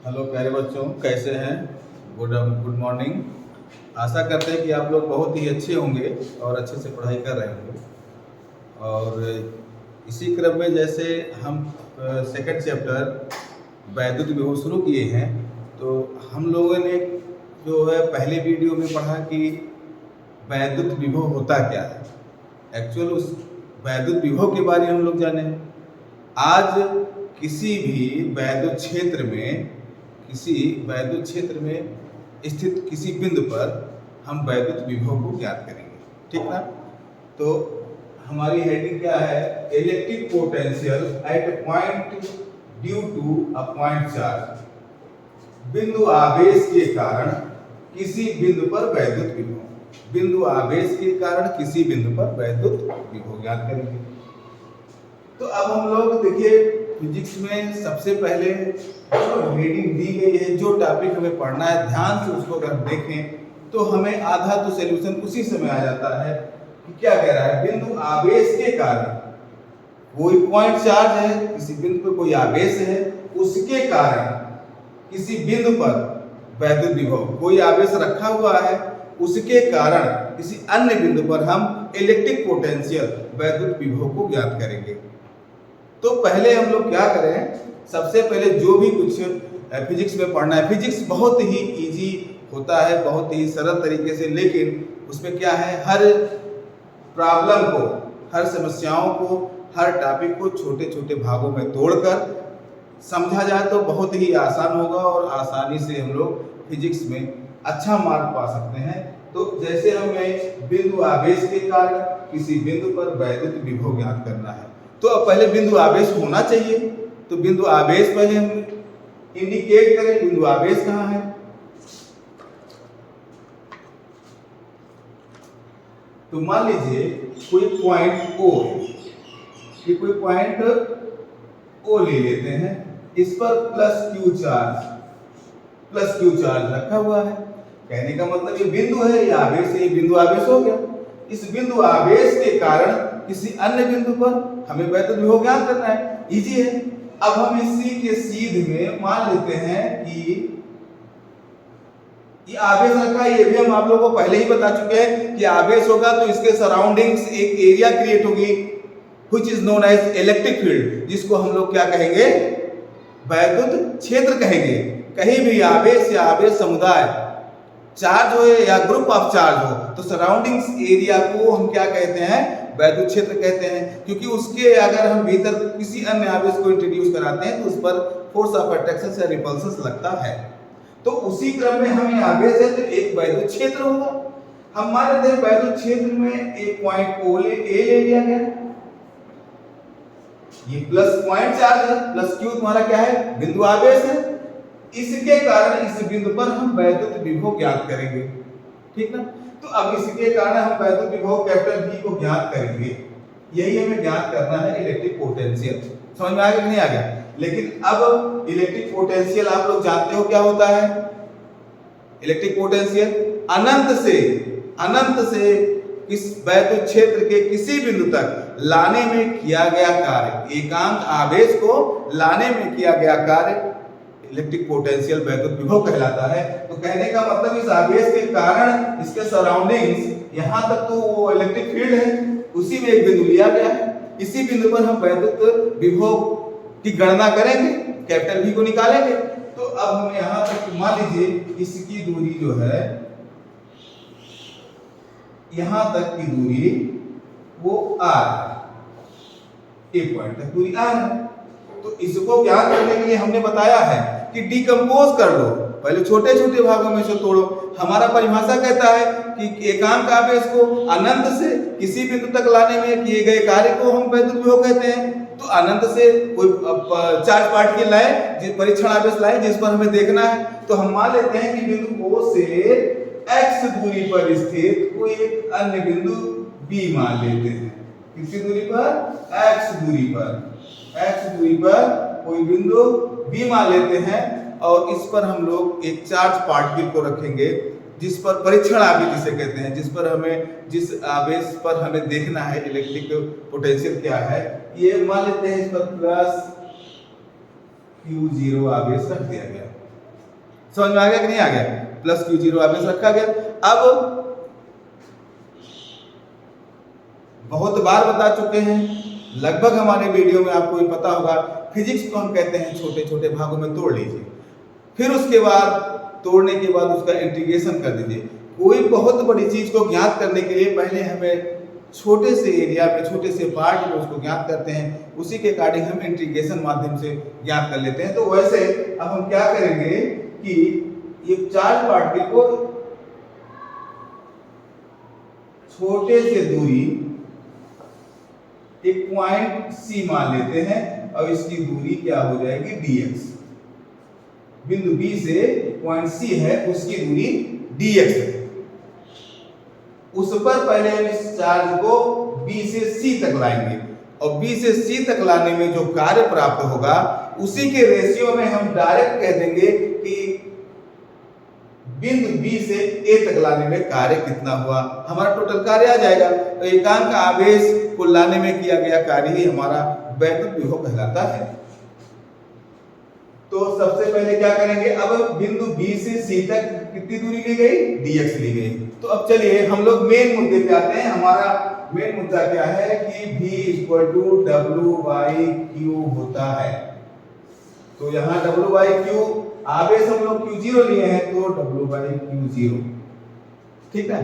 Hello प्यारे बच्चों, कैसे हैं? Good morning. आशा करते हैं कि आप लोग बहुत ही अच्छे होंगे और अच्छे से पढ़ाई कर रहे होंगे। और इसी क्रम में जैसे हम सेकंड चैप्टर वैद्युत विभव शुरू किए हैं, तो हम लोगों ने जो है पहले वीडियो में पढ़ा कि वैद्युत विभव होता क्या है। एक्चुअल उस वैद्युत विभव के बारे में हम लोग जाने। आज किसी भी वैद्युत क्षेत्र में स्थित किसी बिंदु पर हम वैद्युत विभव को ज्ञात करेंगे, ठीक ना? तो हमारी हेडिंग क्या है? Electric potential at point due to a point charge. बिंदु आवेश के कारण किसी बिंदु पर वैद्युत विभव। बिंदु आवेश के कारण किसी बिंदु पर वैद्युत विभव ज्ञात करेंगे। तो अब हम लोग देखिए, फिजिक्स में सबसे पहले जो हेडिंग दी गई है, जो टॉपिक हमें पढ़ना है, ध्यान से उसको अगर देखें तो हमें आधा तो सॉल्यूशन उसी समय आ जाता है कि क्या कह रहा है। बिंदु आवेश के कारण कोई पॉइंट चार्ज है, किसी बिंदु पर कोई आवेश है, उसके कारण किसी बिंदु पर वैद्युत विभव, कोई आवेश रखा हुआ है, उसके कारण किसी अन्य बिंदु पर हम इलेक्ट्रिक पोटेंशियल वैद्युत विभव को ज्ञात करेंगे। तो पहले हम लोग क्या करें, सबसे पहले जो भी कुछ फिजिक्स में पढ़ना है, फिजिक्स बहुत ही इजी होता है, बहुत ही सरल तरीके से, लेकिन उसमें क्या है, हर प्रॉब्लम को, हर समस्याओं को, हर टॉपिक को छोटे छोटे भागों में तोड़कर समझा जाए तो बहुत ही आसान होगा और आसानी से हम लोग फिजिक्स में अच्छा मार्क पा सकते हैं। तो जैसे हमें बिंदु आवेश के कारण किसी बिंदु पर वैद्युत विभव ज्ञात करना है, तो अब पहले बिंदु आवेश होना चाहिए। तो बिंदु आवेश पहले हम इंडिकेट करें, बिंदु आवेश कहाँ है। तो मान लीजिए कोई पॉइंट O है, ये कोई पॉइंट O ले लेते हैं, इस पर प्लस क्यू चार्ज रखा हुआ है। कहने का मतलब ये बिंदु है, ये आवेश है, ये बिंदु आवेश हो गया। इस बिंदु आवेश के कारण किसी अन्य बिंदु पर हमें वैद्युत विभव ज्ञात करना है, इजी है। अब हम इसी के सीधे में मान लेते हैं कि ये आवेश रखा है, ये भी हम आप लोगों को पहले ही बता चुके हैं कि आवेश होगा तो इसके सराउंडिंग्स एक एरिया क्रिएट होगी, which is known as electric field, जिसको हम लोग क्या कहेंगे, वैद्युत क्षेत्र कहेंगे। कहीं भी आवेश या आवेश समुदाय, चार्ज हो या ग्रुप ऑफ चार्ज हो, तो सराउंडिंग्स एरिया को हम क्या कहते हैं, वैद्युत क्षेत्र कहते हैं। क्योंकि उसके अगर हम भीतर किसी अन्य आवेश को इंट्रोड्यूस कराते हैं तो उस पर फोर्स ऑफ अट्रैक्शन या रिपल्शन लगता है। तो उसी क्रम में हमें आवेश है तो एक वैद्युत क्षेत्र होगा। हम मान लेते हैं वैद्युत क्षेत्र में एक पॉइंट O ले लिया गया, ये प्लस पॉइंट चार्ज है, प्लस क्यू तुम्हारा क्या है, बिंदु आवेश है। इसके कारण इस बिंदु पर हम वैद्युत विभव ज्ञात करेंगे, ठीक ना? तो अब इसके कारण हम वैद्युत विभव कैपिटल V को ज्ञात करेंगे। यही हमें ज्ञात करना है इलेक्ट्रिक पोटेंशियल। समझ में आ गया कि नहीं आ गया? लेकिन अब इलेक्ट्रिक पोटेंशियल आप लोग जानते हो क्या होता है। इलेक्ट्रिक पोटेंशियल अनंत से इस वैद्युत क्षेत्र के किसी बिंदु तक लाने में किया गया कार्य, एकांक आवेश को लाने में किया गया कार्य इलेक्ट्रिक पोटेंशियल वैद्युत विभव कहलाता है। तो कहने का मतलब इस आवेश के कारण इसके सराउंडिंग्स यहां तक तो वो इलेक्ट्रिक फील्ड है, उसी में एक बिंदु लिया गया है, इसी बिंदु पर हम वैद्युत विभव की गणना करेंगे, कैपिटल V को निकालेंगे। तो अब हम यहां तक मान लीजिए इसकी दूरी जो है, यहां तक की दूरी वो R है, एक पॉइंट तक दूरी R है। तो इसको ज्ञात करने के लिए हमने बताया है कि डिकम्पोज कर लो, पहले छोटे छोटे भागों में से तोड़ो। हमारा परिभाषा कहता है कि एकांक आवेश को अनंत से किसी बिंदु तक लाने में किए गए कार्य को हम वैद्युत विभव कहते हैं। तो अनंत से कोई चार्ज पार्टिकल लाए, परीक्षण आवेश लाए, जिस पर हमें देखना है, तो हम मान लेते हैं कि बिंदु O से x दूरी पर स्थित कोई एक अन्य बिंदु B मान लेते हैं। कितनी दूरी पर? x दूरी पर कोई बिंदु B मान लेते हैं, और इस पर हम लोग एक चार्ज पार्टिकल को रखेंगे, जिस पर परीक्षण आवेश जिसे कहते हैं, जिस आवेश पर हमें देखना है इलेक्ट्रिक पोटेंशियल क्या है। ये मान लेते हैं इस पर प्लस Q0 आवेश रख दिया गया। समझ में आ गया कि नहीं आ गया? प्लस क्यू जीरो आवेश रखा गया। अब बहुत बार बता चुके हैं, लगभग हमारे वीडियो में आपको ये पता होगा, फिजिक्स को हम कहते हैं छोटे छोटे भागों में तोड़ लीजिए, फिर उसके बाद तोड़ने के बाद उसका इंटीग्रेशन कर दीजिए। कोई बहुत बड़ी चीज को ज्ञात करने के लिए पहले हमें छोटे से एरिया में, छोटे से पार्ट में उसको ज्ञात करते हैं, उसी के अकॉर्डिंग हम इंटीग्रेशन माध्यम से ज्ञात कर लेते हैं। तो वैसे अब हम क्या करेंगे कि ये चार्ज पार्टिकल को छोटे से दूरी एक पॉइंट सी मान लेते हैं और इसकी दूरी क्या हो जाएगी dx। बिंदु B से पॉइंट C है, उसकी दूरी dx है। उस पर पहले हम इस चार्ज को B से C तक लाएंगे और B से C तक लाने में जो कार्य प्राप्त होगा उसी के रेशियो में हम डायरेक्ट कह देंगे कि बिंदु B से A तक लाने में कार्य कितना हुआ, हमारा टोटल कार्य आ जाएगा। तो एकांक आवेश को लाने में किया गया कार्य ही हमारा वैद्युत विभव कहलाता है। तो सबसे पहले क्या करेंगे, अब बिंदु B से C तक कितनी दूरी ली गई, dx ली गई। तो अब चलिए हम लोग मेन मुद्दे पे आते हैं। हमारा मेन मुद्दा क्या है कि V = W/Q होता है। तो यहाँ W/Q आवेश हम लोग Q0 लिए हैं, तो W/Q0, ठीक है।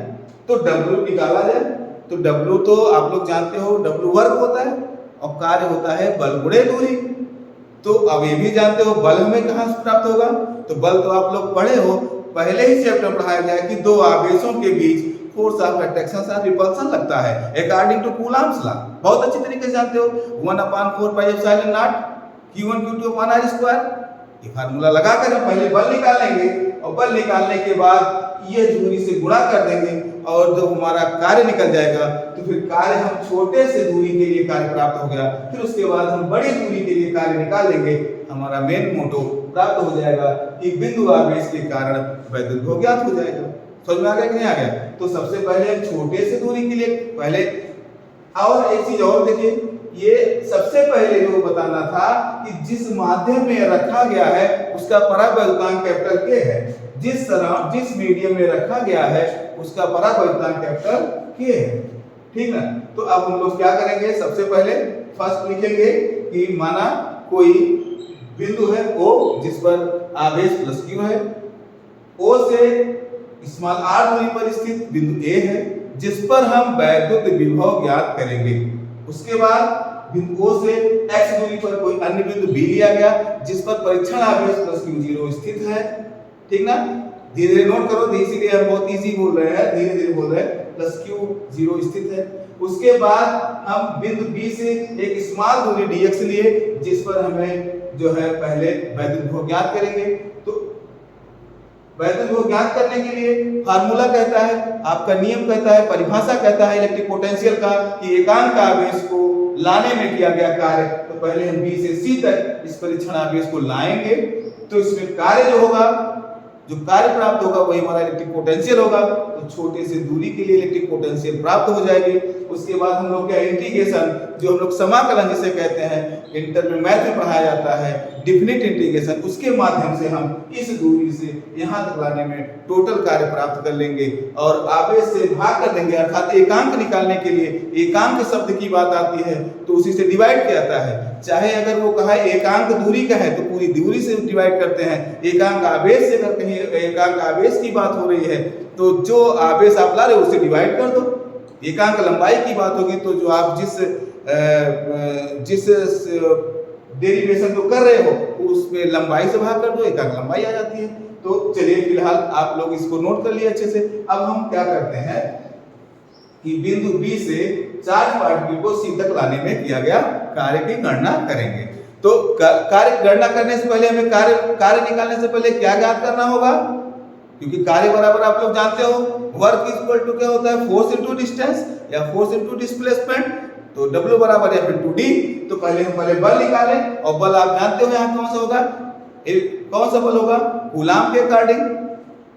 तो W निकाला जाए, तो W तो आप लोग जानते हो W वर्ग होता है और कार्य होता है बल गुणे दूरी। तो अब ये भी जानते हो बल हमें कहाँ से प्राप्त होगा, तो बल तो आप लोग पढ़े हो, पहले ही चैप्टर पढ़ाया गया है कि दो आवेशों के बीच फोर्स ऑफ अट्रैक्शन और रिपल्शन लगता है अकॉर्डिंग टू कूलम्ब्स लॉ। बहुत अच्छी तरीके से जानते हो, 1/4πε0 Q1Q2/r²। ये फार्मूला लगाकर हम पहले बल निकालेंगे और बल निकालने के बाद ये दूरी से गुणा कर देंगे और जब हमारा कार्य निकल जाएगा तो फिर कार्य हम छोटे से दूरी के लिए कार्य प्राप्त हो गया, फिर उसके बाद हम बड़ी दूरी के लिए कार्य निकाल लेंगे, हमारा मेन मोटो प्राप्त हो जाएगा कि बिंदु आवेश के कारण वैद्युत विभव ज्ञात हो जाएगा। समझ में आ गया कि नहीं आ गया? तो सबसे पहले हम छोटे से दूरी के लिए पहले, और एक चीज और देखिए, ये सबसे पहले जो बताना था कि जिस माध्यम में रखा गया है उसका परावैद्युतांक कैपिटल K है, जिस मीडियम में रखा गया है उसका परावैद्युतांक कैपिटल K है, ठीक है। तो अब हम लोग क्या करेंगे, सबसे पहले फर्स्ट लिखेंगे कि माना कोई बिंदु है O जिस पर आवेश प्लस Q है, O से स्मॉल r दूरी पर स्थित बिंदु A है जिस पर हम वैद्युत विभव ज्ञात करेंगे। उसके बाद बिंदु O से x दूरी पर कोई अन्य बिंदु B लिया गया जिस पर परीक्षण आवेश प्लस Q0 स्थित है, ठीक ना। धीरे धीरे नोट करो, इसीलिए हम बहुत इजी बोल रहे हैं, धीरे धीरे बोल रहे हैं, प्लस Q0 स्थित है। उसके बाद हम बिंदु B से एक स्मॉल दूरी dx लिए जिस पर हमें जो है पहले वैद्युत विभव ज्ञात करेंगे। तो वैद्युत विभव ज्ञात करने के लिए फार्मूला कहता है, आपका नियम कहता है, परिभाषा कहता है इलेक्ट्रिक पोटेंशियल का कि एकांक आवेश को लाने में किया गया कार्य, तो पहले हम B से C तक इस परीक्षण आवेश को लाएंगे तो इसमें कार्य जो होगा, जो कार्य प्राप्त होगा वही हमारा इलेक्ट्रिक पोटेंशियल होगा। तो छोटे से दूरी के लिए इलेक्ट्रिक पोटेंशियल प्राप्त हो जाएगी। उसके बाद हम लोग क्या इंटीग्रेशन, जो हम लोग समाकलन जिसे कहते हैं, इंटर में मैथ में पढ़ाया जाता है, डिफिनिट इंटीग्रेशन, उसके माध्यम से हम इस दूरी से यहाँ तक लाने में टोटल कार्य प्राप्त कर लेंगे और आवेश से भाग कर देंगे। अर्थात एकांक निकालने के लिए एकांक शब्द की बात आती है तो उसी से डिवाइड किया जाता है। चाहे अगर वो कहा एकांक दूरी का है तो पूरी दूरी से डिवाइड करते हैं। एकांक आवेश से अगर कहीं एकांक आवेश की बात हो रही है तो जो आवेश आप ला रहे हो उससे डिवाइड कर दो। एकांक लंबाई की बात होगी तो जो आप जिस डेरिवेशन को कर रहे हो उसमें लंबाई से भाग कर दो, एकांक लंबाई आ जाती है। तो चलिए फिलहाल आप लोग इसको नोट कर लिए अच्छे से। अब हम क्या करते हैं कि बिंदु B से चार्ज पार्टिकल को C तक लाने में किया गया कार्य की गणना करेंगे। तो कार्य गणना करने से पहले हमें कार्य निकालने से पहले क्या ज्ञात करना होगा, क्योंकि कार्य बराबर आप लोग जानते हो वर्क इक्वल टू क्या होता है, फोर्स इनटू डिस्टेंस या फोर्स इनटू डिस्प्लेसमेंट। तो W बराबर F इनटू D। तो पहले हम बल निकालें और बल आप जानते हो यहाँ कौन सा होगा, कौन सा बल होगा, कूलाम के अकॉर्डिंग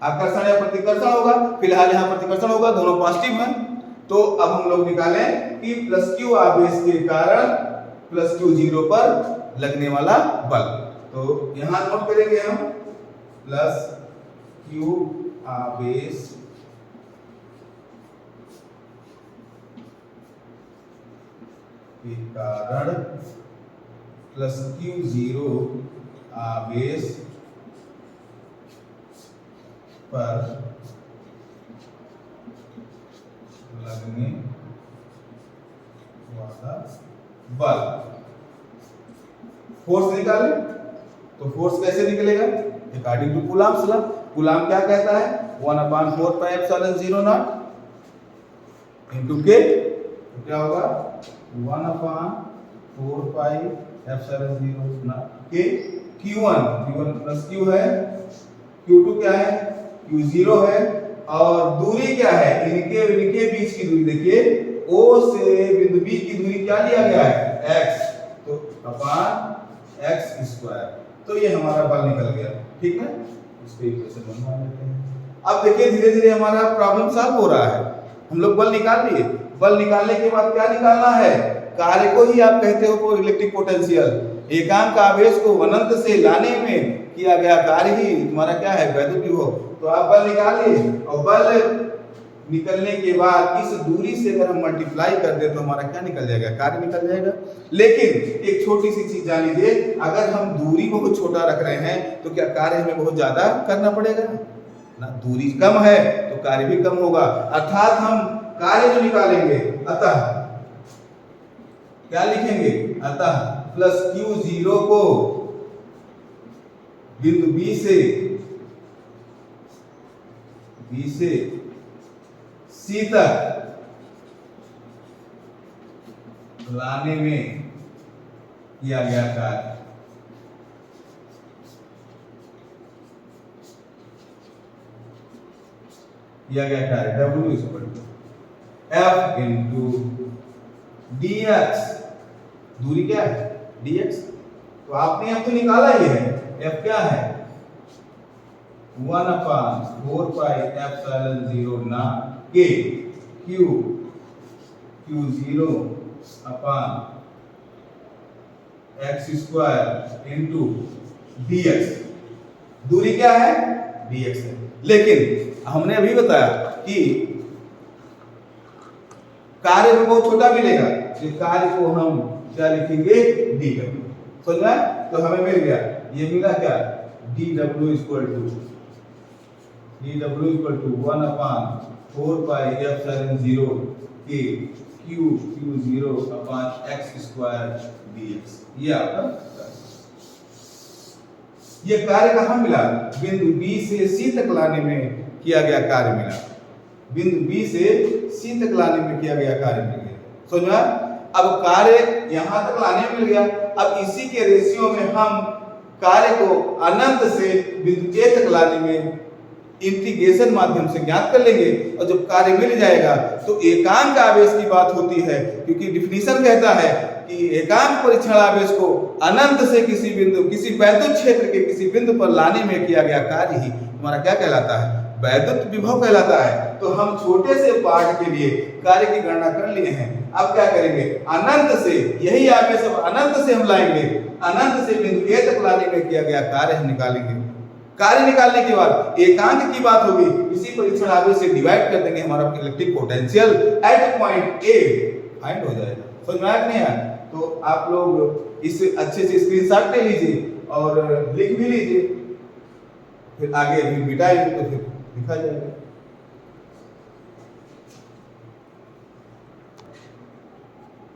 आकर्षण या प्रतिकर्षण होगा। फिलहाल यहाँ प्रतिकर्षण होगा, दोनों पॉजिटिव हैं। तो अब हम लोग निकालें कि प्लस Q आवेश के कारण प्लस Q0 पर लगने वाला बल। तो यहाँ नोट करेंगे हम प्लस क्यू आवेश के कारण प्लस Q0 आवेश पर लगने वाला बल। फोर्स निकाले तो फोर्स कैसे निकलेगा? According to Coulomb's law. Coulomb क्या कहता है? 1/4πε0 नॉट इनटू के, तो क्या होगा 1/4πε0 नॉट के। Q1 प्लस Q है, Q2 क्या है? Q0 है, और दूरी क्या है? इनके बीच की दूरी देखिए, O से बिंदु B की दूरी क्या लिया गया है? x, तो अपान x²। तो ये हमारा बल निकल गया, ठीक है। इसको इक्वेशन बनवा लेते हैं। अब देखिए धीरे धीरे हमारा प्रॉब्लम सॉल्व हो रहा है। हम लोग बल निकाल लिए। बल निकालने के बाद क्या निकालना है? कार्य को ही आप कहते हो इलेक्ट्रिक पोटेंशियल। एकांक आवेश को अनंत से लाने में किया गया कार्य ही तुम्हारा क्या है? वैद्युत विभव। तो आप बल निकालिए, और बल निकलने के बाद इस दूरी से अगर हम मल्टीप्लाई कर दे तो हमारा क्या निकल जाएगा? कार्य निकल जाएगा। लेकिन एक छोटी सी चीज जान लीजिए, अगर हम दूरी बहुत छोटा रख रहे हैं तो क्या कार्य हमें बहुत ज्यादा करना पड़ेगा ना? दूरी कम है तो कार्य भी कम होगा। अर्थात हम कार्य जो निकालेंगे, अतः क्या लिखेंगे? अतः प्लस Q0 को बिंदु B से C तक लाने में किया गया कार्य। W F into dx। दूरी क्या है? dx। तो आपने अब तो निकाला ही है। F क्या है? 1/4πε0 ना के Q0 अपान x² इंटू dx। दूरी क्या है? dx है। लेकिन हमने अभी बताया कि कार्य में बहुत छोटा मिलेगा, तो कार्य को हम क्या लिखेंगे? dw। समझ में? तो हमें मिल गया, ये मिला क्या? dw इक्वल टू 1/4πε0 के Q0 अपान x² dx। ये आपका ये कार्य कहाँ मिला? बिंदु B से C तक लाने में किया गया कार्य मिला। बिंदु B से C तक लाने में किया गया कार्य मिल गया। समझा? अब कार्य यहां तक लाने मिल गया। अब इसी के रेशियो में हम कार्य को अनंत से बिंदु A तक लाने में इंटीग्रेशन माध्यम से ज्ञात कर लेंगे, और जब कार्य मिल जाएगा तो एकांक आवेश की बात होती है, क्योंकि डिफिनीशन कहता है कि एकांक परीक्षण आवेश को अनंत से किसी वैद्युत क्षेत्र के किसी बिंदु पर लाने में किया गया कार्य ही हमारा क्या कहलाता है? वैद्युत विभव कहलाता है। तो हम छोटे से पार्ट के लिए कार्य की गणना कर लिए हैं। अब क्या करेंगे? अनंत से, यही आवेश अनंत से हम लाएंगे, अनंत से बिंदु A तक लाने में किया गया कार्य हम निकालेंगे। कार्य निकालने के बाद एकांक की बात होगी, इसी परीक्षण आवेश से डिवाइड कर देंगे, हमारा electric potential at point A find हो जाएगा। समझ में आया नहीं आया? तो आप लोग इस अच्छे से स्क्रीनशॉट ले लीजिए और लिख भी लीजिए, फिर आगे भी मिटाएंगे तो फिर लिखा जाएगा।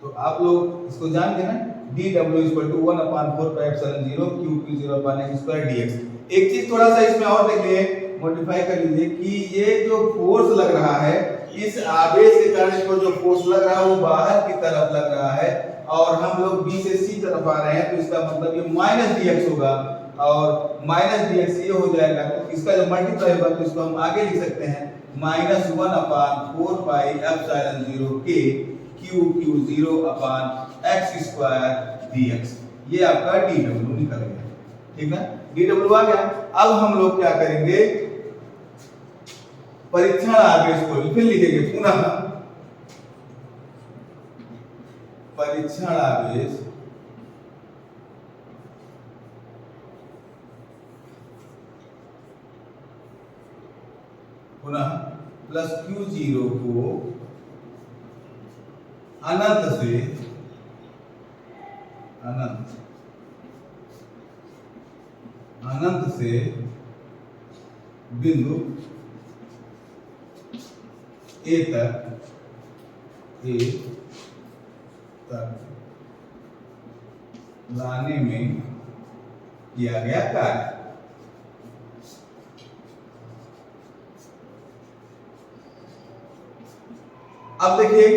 तो आप लोग इसको जान गए ना, dw equal to 1/4πε0 Q0/x² dx। एक चीज थोड़ा सा इसमें और देखिए, मॉडिफाई कर लीजिए कि ये जो फोर्स लग रहा है, इस आवेश के कारण इसको जो फोर्स लग रहा है वो बाहर की तरफ लग रहा है, और हम लोग B से C तरफ आ रहे हैं, तो इसका मतलब ये -dx होगा, और -dx ये हो जाएगा, तो इसका जब मल्टीप्लाई होगा तो इसको हम आगे लिख सकते हैं -1/4πε0 के Q0/x² dx। ये आपका dw निकल गया, ठीक है। dw आ गया। अब हम लोग क्या करेंगे? परीक्षण आवेश को फिर लिखेंगे पुनः। परीक्षण आवेश पुनः प्लस Q0 को अनंत से बिंदु ए तक लाने में किया गया कार्य। अब देखिए,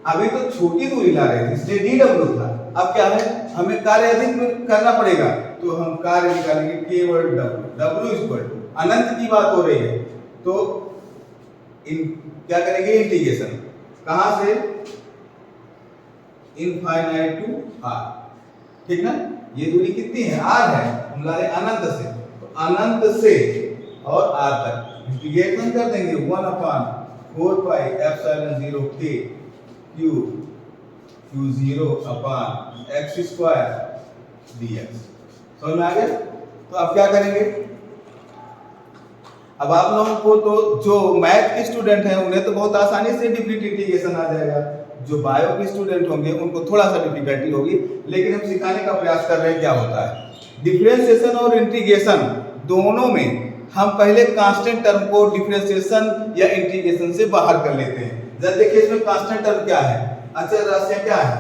अभी तो छोटी दूरी ला रहे थे इसलिए dw था। अब क्या है, हमें कार्य अधिक करना पड़ेगा, तो हम कार्य निकालेंगे केवल w इक्वल टू अनंत की बात हो रही है, तो क्या करेंगे, इंटीग्रेशन कहां से, इनफाइनाइट टू r, ठीक ना। ये दूरी कितनी है, r है, हम ला रहे अनंत से, तो अनंत से और r तक इंटीग्रेशन कर देंगे 1/4 पाई एप्सिलॉन 0 k q0 अपान x स्क्वायर dx। समझ में आ गया। तो अब क्या करेंगे, अब आप लोगों को तो जो मैथ के स्टूडेंट हैं उन्हें तो बहुत आसानी से डिफरेंट इंटीग्रेशन आ जाएगा, जो बायो के स्टूडेंट होंगे उनको थोड़ा सा डिफिकल्टी होगी, लेकिन हम सिखाने का प्रयास कर रहे हैं क्या होता है। डिफरेंशिएशन और इंटीग्रेशन दोनों में हम पहले कांस्टेंट टर्म को डिफरेंशिएशन या इंटीग्रेशन से बाहर कर लेते हैं। जरा देखिए इसमें कांस्टेंट टर्म क्या है, अचर राशि क्या है,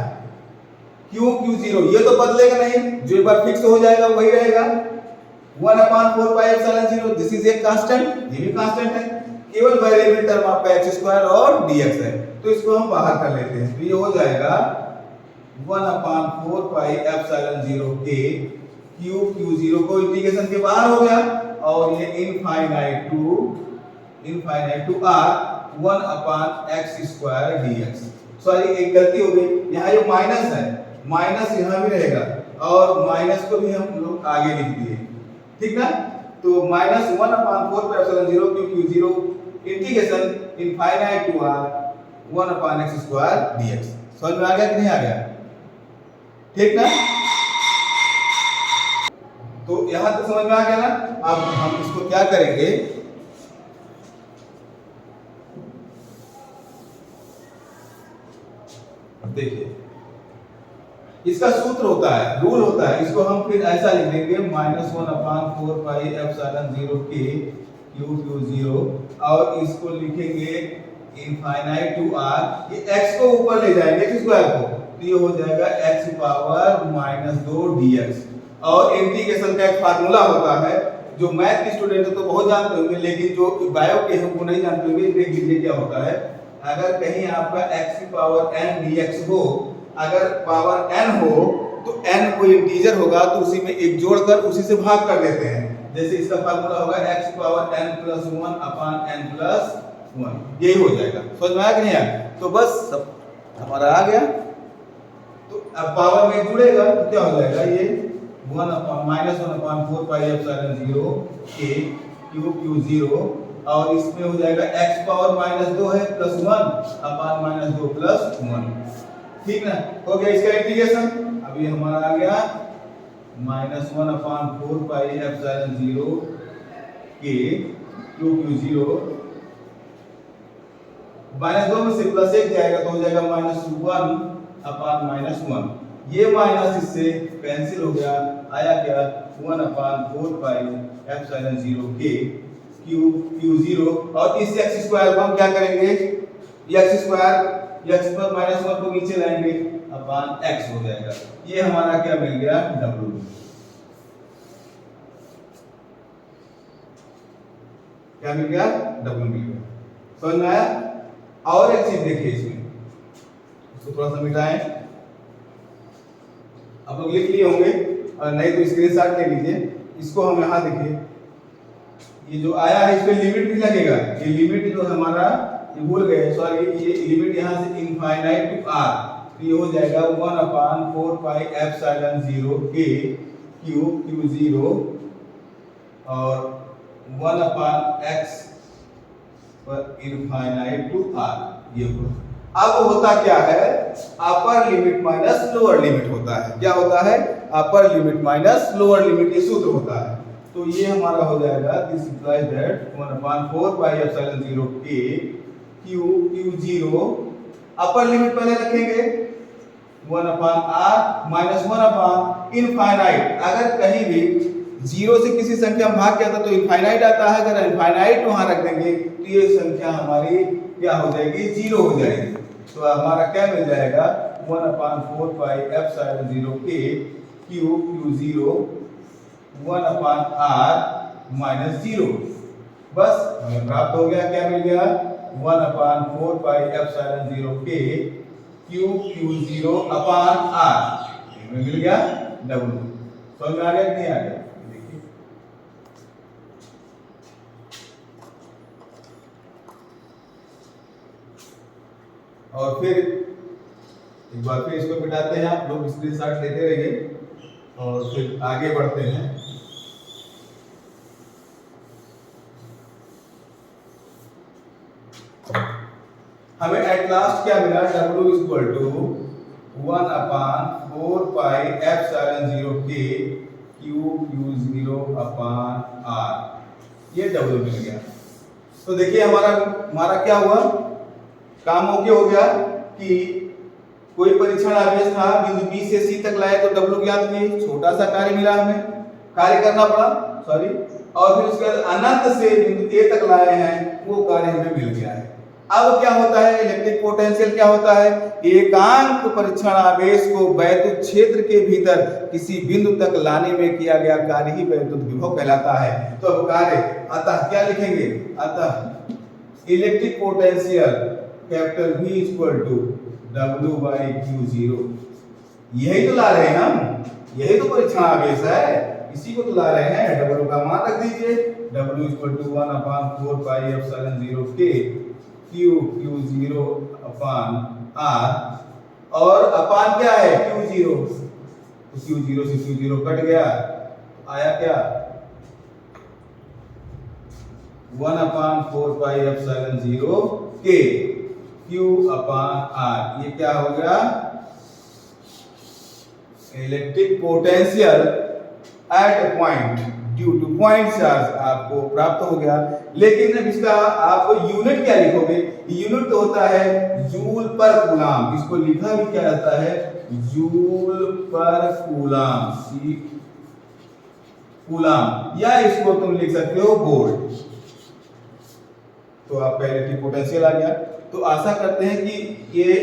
q0, ये तो बदलेगा नहीं, जो एक बार फिक्स हो जाएगा वही रहेगा 1/4 pi epsilon 0, this is a constant, ये भी कांस्टेंट है, केवल वेरिएबल टर्म आपका x स्क्वायर और dx है, तो इसको हम बाहर कर लेते हैं, तो ये हो जाएगा 1/4 पाई एप्सिलॉन 0 k q0 को इंटीग्रेशन के बाहर हो गया, और ये infinite to r 1/x square dx। Sorry एक गलती हो गई, यहाँ जो माइनस है, माइनस यहाँ भी रहेगा, और माइनस को भी हम लोग आगे लिख दिए, ठीक ना। तो minus 1/4 pi epsilon 0 q0 integration infinite to r 1/x square dx। समझ में आ गया कि नहीं आ गया, ठीक ना। तो यहां तक समझ में आ गया ना। अब हम इसको क्या करेंगे, देखिए इसका सूत्र होता है, रूल होता है, इसको हम फिर ऐसा लिख देंगे -1/4 पाई एप्सिलॉन 0 k q0, और इसको लिखेंगे इनफाइनाइट टू r, ये x को ऊपर ले जाएंगे x स्क्वायर को, तो ये हो जाएगा x पावर -2 dx। और इंटीग्रेशन का एक फार्मूला होता है, जो मैथ के स्टूडेंट तो बहुत जानते होंगे, लेकिन जो बायो के हैं वो नहीं जानते होंगे। देख लीजिए क्या होता है, अगर कहीं आपका x की पावर n dx हो, अगर पावर n हो तो n कोई इंटीजर होगा तो उसी में एक जोड़कर उसी से भाग कर देते हैं। जैसे इसका फार्मूला होगा x की पावर n + 1 अपान n + 1, यही हो जाएगा। समझ में आया कि नहीं आया, तो बस सब हमारा आ गया। तो अब पावर में जुड़ेगा तो क्या हो जाएगा, ये -1/4 पाई एप्सिलॉन 0 k q0, और इसमें हो जाएगा x पावर -2 है +1 अपान -2 + 1, ठीक ना। हो गया इसका इंटीग्रेशन। अभी हमारा आ गया -1/4 पाई एप्सिलॉन 0 k q0, -2 में से +1 जाएगा तो हो जाएगा -1 अपान -1, ये माइनस इससे कैंसिल हो गया, आया क्या 1/4 पाई एप्सिलॉन 0 k q0, और इस x स्क्वायर को हम क्या करेंगे, x स्क्वायर x पर -1 को नीचे लाएंगे अपान x हो जाएगा। ये हमारा क्या मिल गया, w। क्या मिल गया, w मिल गया। समझ में आया। और एक चीज देखिए इसमें, इसको थोड़ा सा मिटाएं, आप लोग लिख लिए होंगे, और नहीं तो स्क्रीनशॉट ले लीजिए। इसको हम यहाँ देखिए, ये जो आया है इस पे लिमिट भी लगेगा, ये लिमिट जो हमारा ये भूल गए, सॉरी, ये लिमिट यहाँ से इनफाइनाइट टू r, तो ये हो जाएगा 1/4 पाई एप्सिलॉन 0 k q0 और 1/x पर इनफाइनाइट टू r, ये होगा। अब होता क्या है, upper limit minus lower limit होता है। क्या होता है, upper limit minus lower limit, ये सूत्र होता है। तो ये हमारा हो जाएगा this implies that 1/4 pi epsilon 0 k q0 upper limit पहले रखेंगे 1/r माइनस 1/, अगर कहीं भी जीरो से किसी संख्या में भाग किया था तो इनफाइनाइट आता है, अगर इनफाइनाइट वहां रख देंगे तो ये संख्या हमारी क्या हो जाएगी, जीरो हो जाएगी। तो हमारा क्या मिल जाएगा 1/4 pi epsilon 0 k q0 1/r minus 0। बस हमें प्राप्त हो गया, क्या मिल गया 1/4 pi epsilon 0 k q0 upon r, हमें मिल गया w। समझ में आ गया कि नहीं आ गया? देखिए और फिर एक बार फिर इसको मिटाते हैं, आप लोग स्क्रीनशॉट लेते रहिए और फिर आगे बढ़ते हैं। हमें एट लास्ट क्या मिला, W equal to 1/4 pi epsilon 0 k q0 upon r, ये W मिल गया। तो देखिए हमारा क्या हुआ, काम ओके हो गया कि कोई परीक्षण आवेश था, बिंदु B से C तक लाए तो W ज्ञात किए, छोटा सा कार्य मिला, हमें कार्य करना पड़ा और फिर उसके बाद अनंत से बिंदु A तक लाए हैं, वो कार्य हमें मिल गया है। अब क्या होता है, इलेक्ट्रिक पोटेंशियल क्या होता है, एकांक परीक्षण आवेश को वैद्युत क्षेत्र के भीतर किसी बिंदु तक लाने में किया गया कार्य ही वैद्युत विभव कहलाता है। तो अब कार्य अतः क्या लिखेंगे, अतः electric potential capital V equal to W by Q0, यही तो ला रहे हैं हम, यही तो परीक्षण आवेश है, इसी को तो ला रहे हैं। W का मान रख दीजिए, W equal to 1/4 pi epsilon 0 k q0 upon r, और अपान क्या है q0, तो q0 से q0 कट गया, आया क्या 1/4 pi epsilon 0 k q upon r, ये क्या हो गया electric potential at a point due two point charge आपको प्राप्त हो गया। लेकिन अब इसका आप यूनिट क्या लिखोगे, यूनिट तो होता है जूल पर कूलाम, इसको लिखा भी क्या जाता है जूल पर कूलाम, कूलाम, या इसको तुम लिख सकते हो वोल्ट। तो आपका इलेक्ट्रिक पोटेंशियल आ गया। तो आशा करते हैं कि ये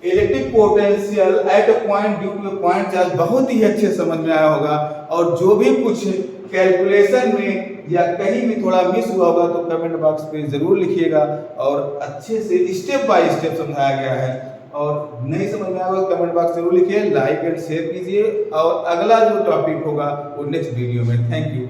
electric potential at a point due two point charge बहुत ही अच्छे समझ में आया होगा, और जो भी कुछ कैलकुलेशन में या कहीं भी थोड़ा मिस हुआ होगा तो कमेंट बॉक्स पे जरूर लिखिएगा, और अच्छे से स्टेप बाय स्टेप समझाया गया है। और नहीं समझ में आया होगा कमेंट बॉक्स जरूर लिखिए, लाइक एंड शेयर कीजिए, और अगला जो टॉपिक होगा वो नेक्स्ट वीडियो में। Thank you.